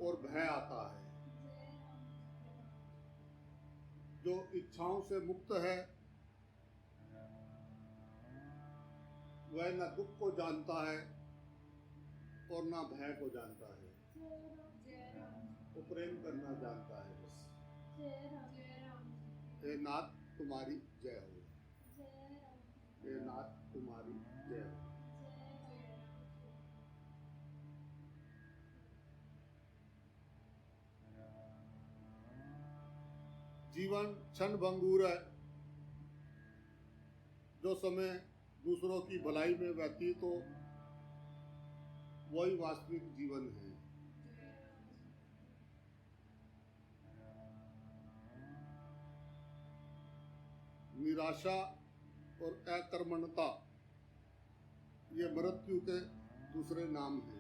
और भय आता है। जो इच्छाओं से मुक्त है वह न दुख को जानता है और न भय को जानता है, वो प्रेम करना जानता है बस। हे नाथ तुम्हारी जय हो, हे नाथ तुम्हारी जय हो। जीवन क्षण भंगुर है, जो समय दूसरों की भलाई में व्यतीत हो, वही वास्तविक जीवन है। निराशा और अकर्मण्यता ये मृत्यु के दूसरे नाम हैं।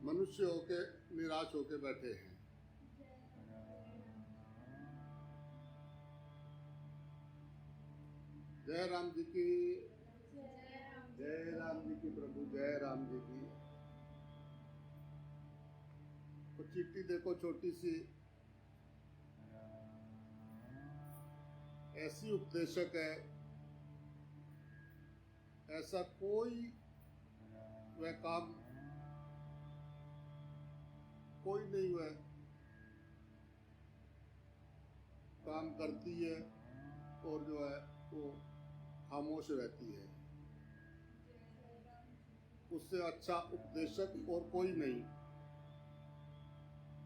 मनुष्य होके निराश होके बैठे हैं। जय राम जी की, जय राम जी की प्रभु, जय राम जी की। तो चिट्ठी देखो छोटी सी, ऐसी उपदेशक है, ऐसा कोई वह काम कोई नहीं वह काम करती है और जो है वो खामोश रहती है। उससे अच्छा उपदेशक और कोई नहीं।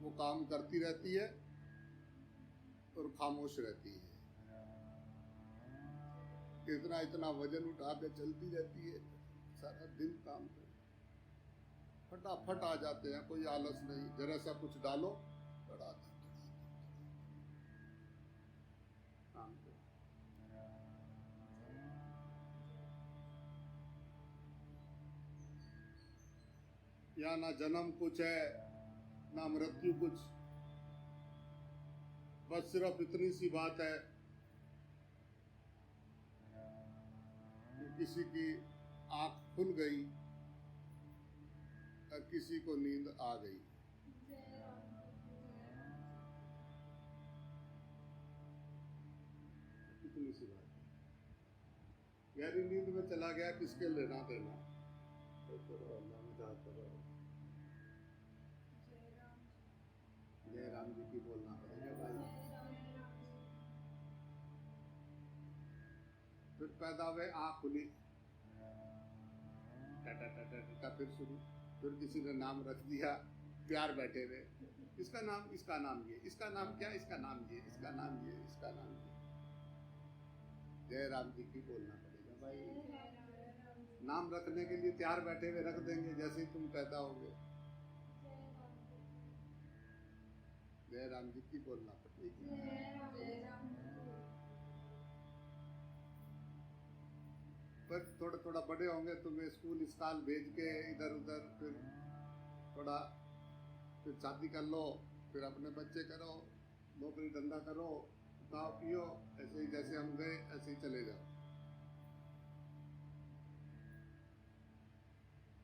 वो काम करती रहती है और खामोश रहती है। इतना इतना वजन उठा के चलती रहती है, सारा दिन काम कर, फटाफट आ जाते हैं, कोई आलस नहीं, जरा सा कुछ डालो बढ़ा दो काम को। यहाँ ना जन्म कुछ है ना मृत्यु कुछ, बस सिर्फ इतनी सी बात है कि किसी की आंख खुल गई और किसी को नींद आ गई। इतनी सी बात, गहरी नींद में चला गया, किसके लेना देना। तो करो अल्लाह में जा करो। जय राम जी की बोलना पड़ेगा भाई। फिर पैदा हुए, आँख खुली, टाटा टाटा टाटा, फिर शुरू, फिर किसी ने नाम रख दिया, प्यार बैठे हुए, इसका नाम ये, इसका नाम क्या, इसका नाम ये, इसका नाम ये, इसका नाम ये। जय राम जी की बोलना पड़ेगा भाई। नाम रखने के लिए तैयार बैठे हुए रख देंगे जैसे ही तुम पैदा होगे। जय राम जी की बोलना पड़ेगी। पर थोड़ा थोड़ा बड़े होंगे, तुम्हें स्कूल स्काल भेज के इधर उधर, फिर थोड़ा, फिर शादी कर लो, फिर अपने बच्चे करो, नौकरी धंधा करो, खाओ पियो, ऐसे ही जैसे हम गए ऐसे ही चले जाओ।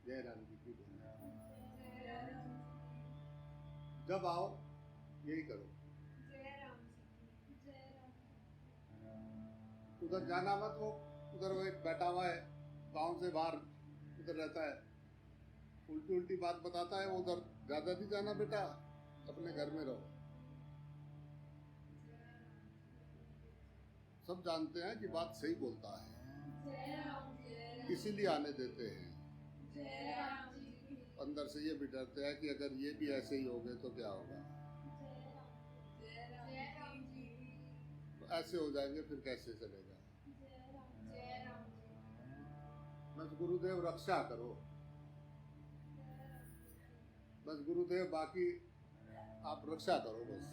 जय राम जी की बोलना। जब आओ यही करो। उधर जाना मत, वो उधर वो एक बैठा हुआ है गांव से बाहर, उधर रहता है, उल्टी उल्टी बात बताता है। वो उधर ज्यादा नहीं जाना बेटा, अपने घर में रहो। सब जानते हैं कि बात सही बोलता है, इसीलिए आने देते हैं। अंदर से ये भी डरते हैं कि अगर ये भी ऐसे ही हो गए तो क्या होगा, तो ऐसे हो जाएंगे फिर कैसे चलेगा। बस गुरुदेव रक्षा करो, बस गुरुदेव, बाकी आप रक्षा करो बस।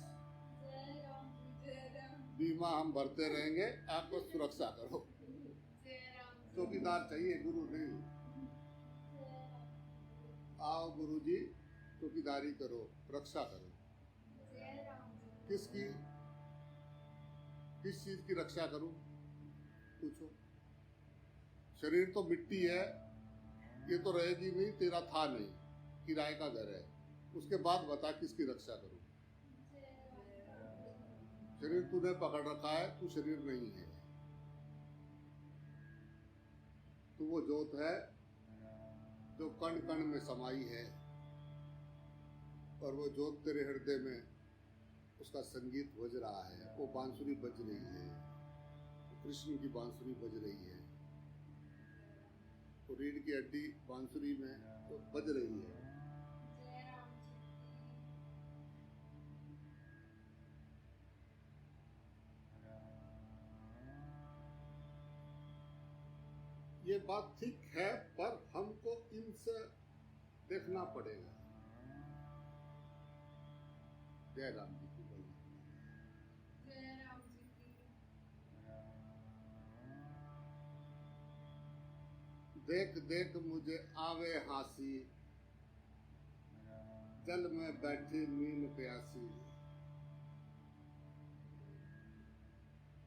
बीमा हम भरते रहेंगे, आप बस सुरक्षा करो। चौकीदार चाहिए, गुरु नहीं। आओ गुरुजी, चौकीदारी करो, रक्षा करो। किसकी, किस चीज की रक्षा करूं, पूछो। शरीर तो मिट्टी है, ये तो रहेगी नहीं, तेरा था नहीं, किराए का घर है, उसके बाद बता किसकी रक्षा करूं। शरीर तूने पकड़ रखा है, तू शरीर नहीं है, तू वो ज्योत है जो कण कण में समाई है, और वो ज्योत तेरे हृदय में, उसका संगीत बज रहा है, वो बांसुरी बज रही है, कृष्ण की बांसुरी बज रही है, तो रीढ़ की हड्डी बांसुरी में तो बज रही है। ये बात ठीक है, पर हमको इनसे देखना पड़ेगा। जय राम जी की बोलो। जय राम जी की। देख देख मुझे आवे हंसी, जल में बैठी नींद प्यासी।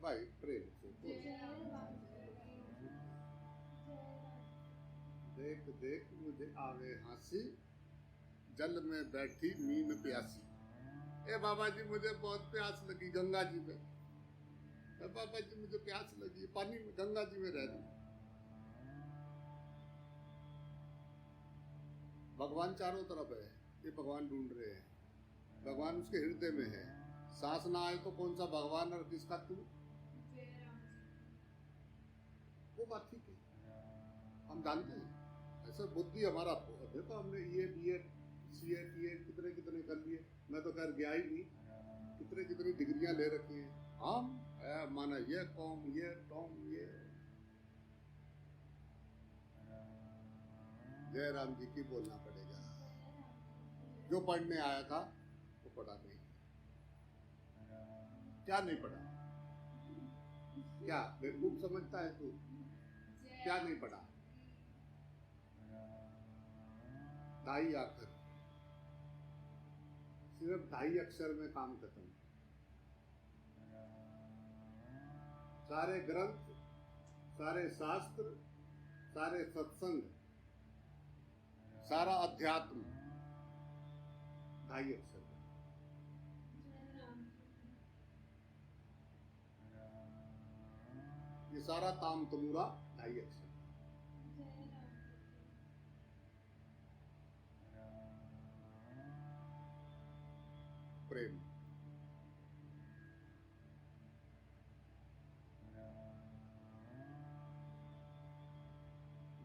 भाई प्रेम से बोलो। जय राम जी की। देख देख मुझे आवे हंसी, जल में बैठी नींद प्यासी। ए बाबा जी मुझे बहुत प्यास लगी गंगा जी में। ए बाबा जी मुझे प्यास लगी, पानी में गंगा जी में रह रही। भगवान चारों तरफ है, ये भगवान ढूंढ रहे हैं। भगवान उसके हृदय में है। सांस ना आए तो कौन सा भगवान और किसका तू? जय राम जी। वो बात ठीक है, हम जानते हैं। ऐसा बुद्धि हमारा देखो, हमने ये बीएड सीएड ये कितने कितने कर लिए। मैं तो खैर गया ही नहीं, कितने कितनी डिग्रियां ले रखी हैं हम। माना ये कौम ये टॉम ये। जय राम जी की बोलना पड़ेगा। जो पढ़ने आया था वो पढ़ा नहीं। क्या नहीं पढ़ा? क्या बेवकूफ समझता है तू? क्या नहीं पढ़ा? ढाई आखर, सिर्फ 2.5 अक्षर में काम खत्म। सारे ग्रंथ, सारे शास्त्र, सारे सत्संग, सारा अध्यात्म 2.5 अक्षर में। ये सारा ताम तमूरा 2.5 अक्षर। प्रेम,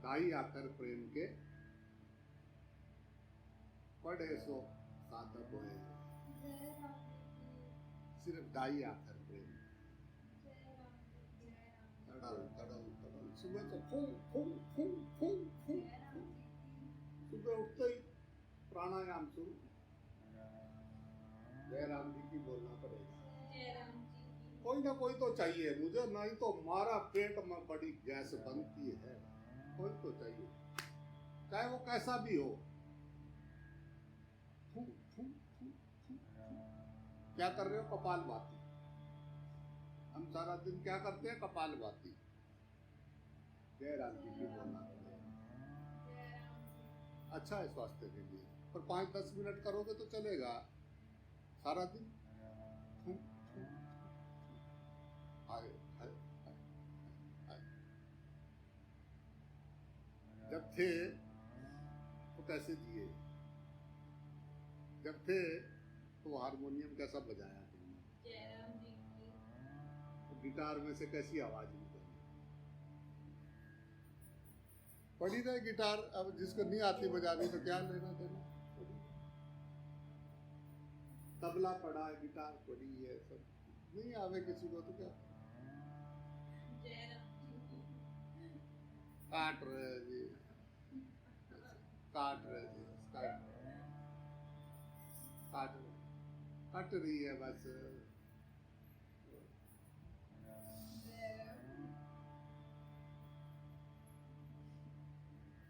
ढाई आकर प्रेम के, पढ़े सो साधक होए। सिर्फ 2.5 आकर प्रेम। तड़ल तड़ल तड़ल, सुबह तो फूं फूं फूं फूं फूं फूं। सुबह उठते ही प्राणायाम शुरू। जय राम जी की बोलना पड़ेगा। जय राम जी की। कोई ना कोई तो चाहिए मुझे, नहीं तो मारा पेट में बड़ी गैस बनती है। कोई तो चाहिए, चाहे वो कैसा भी हो। फू, फू, फू, फू, फू। क्या कर रहे हो? कपालभाति। हम सारा दिन क्या करते हैं? कपालभाति। जय राम जी की बोलना पड़ेगा। जय राम जी। अच्छा है स्वास्थ्य के लिए, पर 5-10 मिनट करोगे तो चलेगा। सारा दिन फू, फू, आए, आए, आए, आए। जब थे तो कैसे जिए? जब थे तो हारमोनियम कैसा बजाया तुमने? जय राम जी की। तो गिटार में से कैसी आवाज निकली? पड़ी रहे गिटार। अब जिसको नहीं आती बजानी तो क्या लेना देना। तबला पड़ा है, गिटार पड़ी है, सब नहीं आवे किसी को तो क्या। जय राम जी की। काट रहे जी, काट रहे जी, काट कट रही है बस।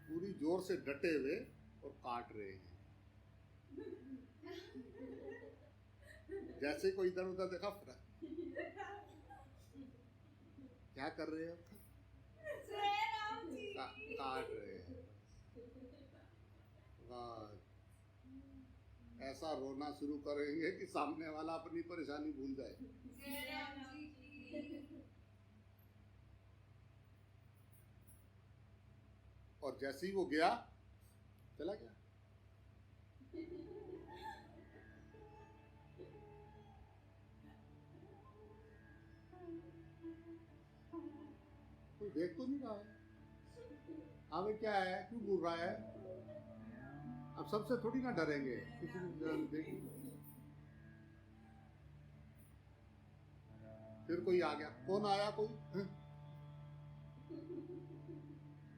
पूरी जोर से डटे हुए और काट रहे हैं। जैसे कोई इधर उधर देखा क्या कर रहे हैं? जय राम जी काट रहे हैं। ऐसा रोना शुरू करेंगे कि सामने वाला अपनी परेशानी भूल जाए। जय राम जी की। और जैसे ही वो गया, चला गया। कोई देख तो नहीं रहा है। आगे क्या है? क्यों घूर रहा है? अब सबसे थोड़ी ना डरेंगे, किसी को देखेंगे। फिर कोई आ गया। कौन आया? कोई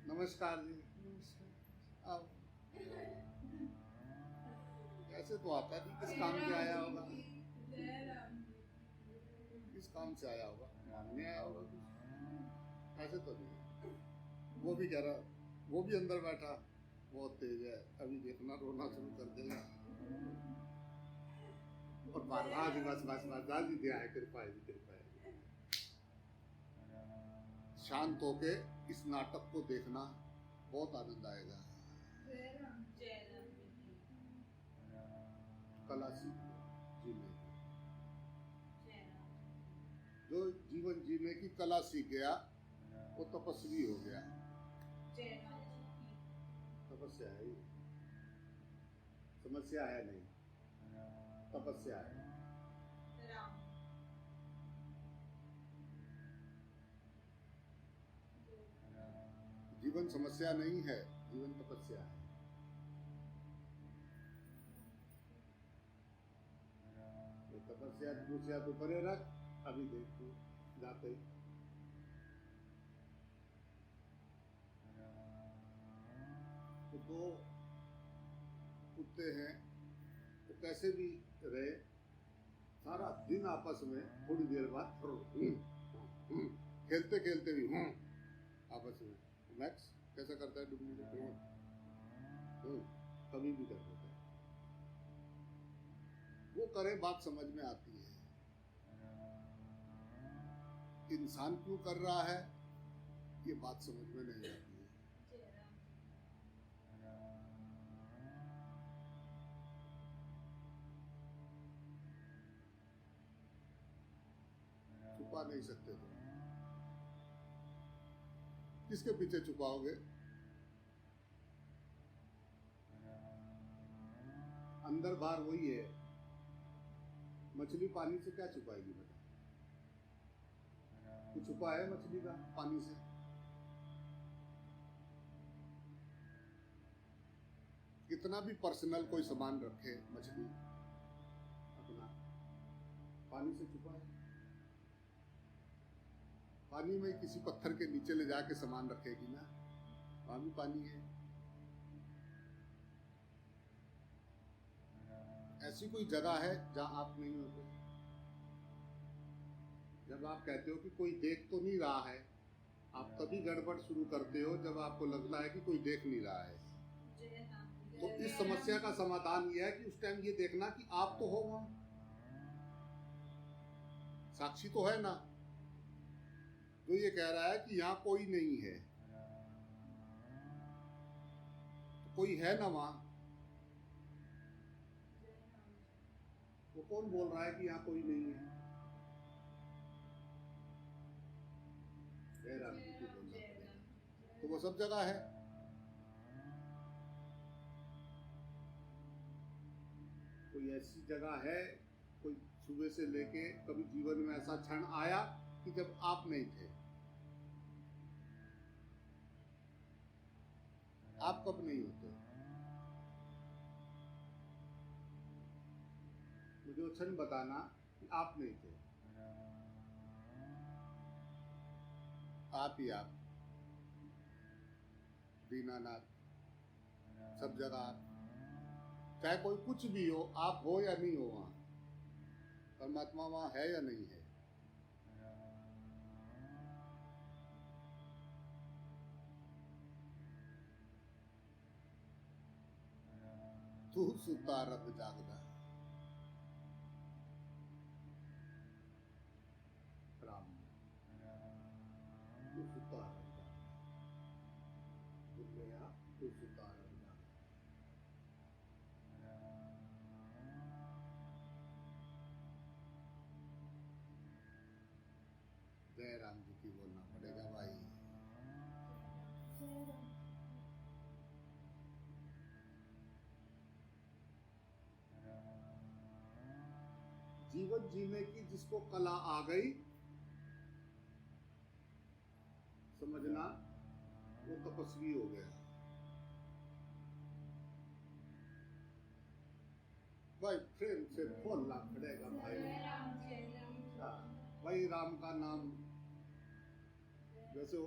नमस्कार जी, आओ। ऐसे तो आता नहीं, किस काम से आया होगा, जय राम जी। किस काम से आया होगा, मांगने आया होगा कुछ, ऐसे तो नहीं। वो भी कह रहा, वो भी अंदर बैठा, बहुत तेज है, अभी देखना रोना शुरू कर देगा। और बार हाँ जी, बस बस बस दादी दया है, कृपा है, कृपा है। शांत होके इस नाटक को देखना, बहुत आनंद आएगा। जय राम जी। कला सीखो जीने की। जय राम। जो जीवन जीने की कला सीख गया वो तपस्वी हो गया। जय राम जी। तपस्या है ये, समस्या है नहीं, तपस्या है। राम। जीवन समस्या नहीं है, जीवन तपस्या है। ये तपस्या दूसरा तो परे रख, अभी देख तू जाते ही। तो दो कुत्ते हैं, तो कैसे भी रहे, सारा दिन आपस में थोड़ी देर बाद खेलते खेलते भी आपस में। मैक्स कैसा करता है डुबली, कभी भी कर देता है। वो करे, बात समझ में आती है। इंसान क्यों कर रहा है, ये बात समझ में नहीं आती है। जय राम। छुपा नहीं सकते तुम, किसके पीछे छुपाओगे? अंदर बाहर वही है। मछली पानी से क्या छुपाएगी बेटा? कुछ छुपा है मछली का पानी से? कितना भी पर्सनल कोई सामान रखे मछली अपना, पानी से छुपा है? पानी में किसी पत्थर के नीचे ले जाके सामान रखेगी ना, वहां भी पानी है। ऐसी कोई जगह है जहां आप नहीं होते? जब आप कहते हो कि कोई देख तो नहीं रहा है, आप तभी गड़बड़ शुरू करते हो जब आपको लगता है कि कोई देख नहीं रहा है। जय राम। तो इस समस्या का समाधान यह है कि उस टाइम ये देखना कि आप तो हो वहां, साक्षी तो है ना, जो ये कह रहा है कि यहां कोई नहीं है। तो कोई है ना वहां, वो कौन बोल रहा है कि यहाँ कोई नहीं है? जय राम जी की बोलना पड़ेगा। तो वो सब जगह है। कोई ऐसी जगह है, कोई सुबह से लेके कभी जीवन में ऐसा क्षण आया कि जब आप नहीं थे? आप कब नहीं होते? मुझे वो क्षण बताना कि आप नहीं थे। आप ही आप, दीनानाथ, सब जगह आप। चाहे कोई कुछ भी हो, आप हो या नहीं हो वहां, परमात्मा वहां है या नहीं है? तू सुता रब जागदा। राम, तू सुता रब जागदा, बुल्लिया तू सुता रब जागदा। जय राम जी की बोलना पड़ेगा भाई। जय राम। जीवन जीने की जिसको कला आ गई, समझना वो तपस्वी हो गया। भाई प्रेम से बोलना पड़ेगा भाई। जय राम। जय राम। भाई राम का नाम जैसे हो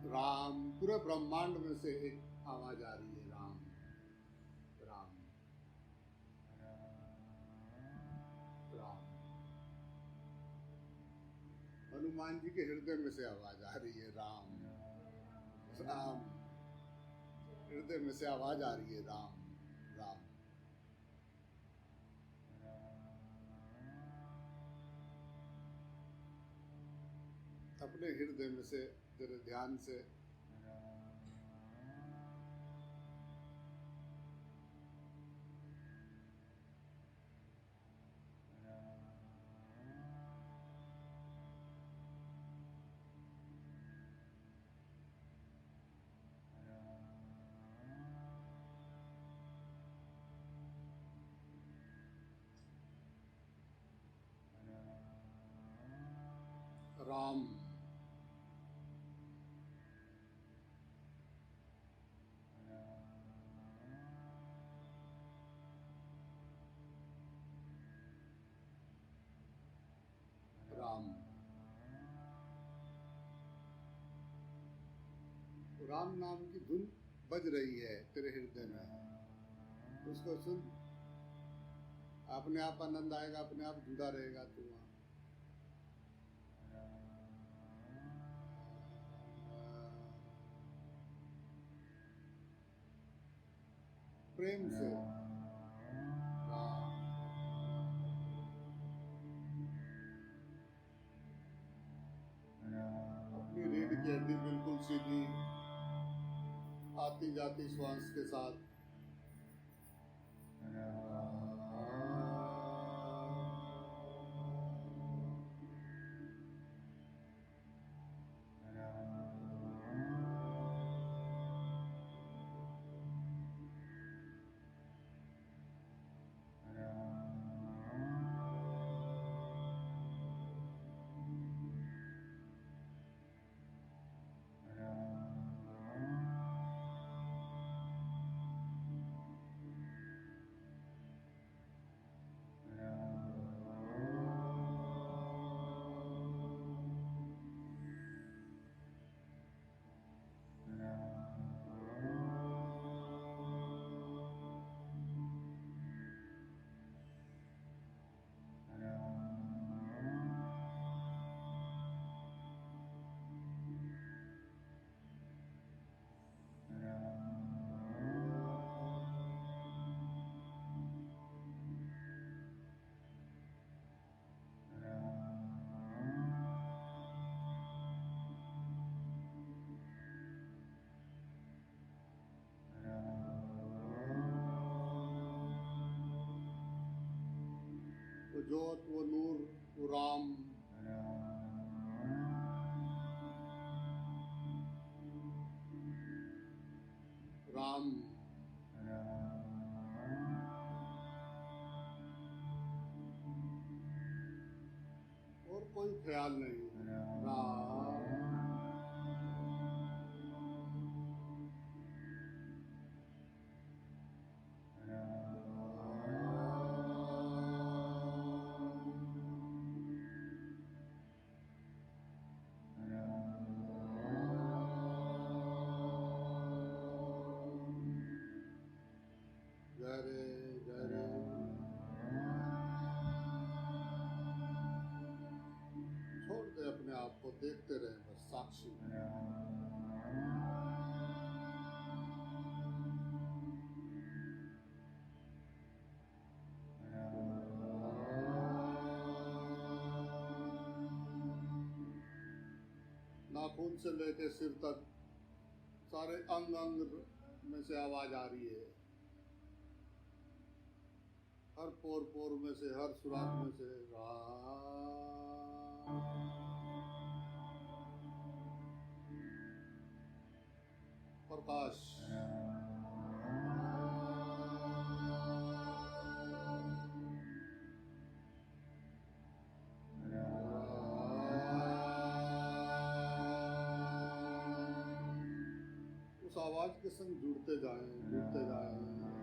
राम, पूरे ब्रह्मांड में से एक आवाज आ रही है, राम राम राम। हनुमान जी के हृदय में से आवाज आ रही है, राम राम। हृदय में से आवाज आ रही है, राम राम। अपने हृदय में से जरा ध्यान से राम राम। राम नाम की धुन बज रही है तेरे हृदय में, उसको सुन। अपने आप आनंद आएगा, अपने आप जुड़ा रहेगा तू वहां। प्रेम से राम। अपनी रीढ़ की हड्डी बिल्कुल सीधी, आती जाती श्वास के साथ वो जोत, वो नूर, वो राम राम। और कोई ख्याल नहीं, राम गहरे गहरे छोड़ दे अपने आप को, देखते रहे बस साक्षी। नाखून से लेके सिर तक सारे अंग अंग में से आवाज आ रही है, हर पोर पोर में से, हर सुराख में से प्रकाश। उस आवाज के संग जुड़ते जाएं, जुड़ते जाएं।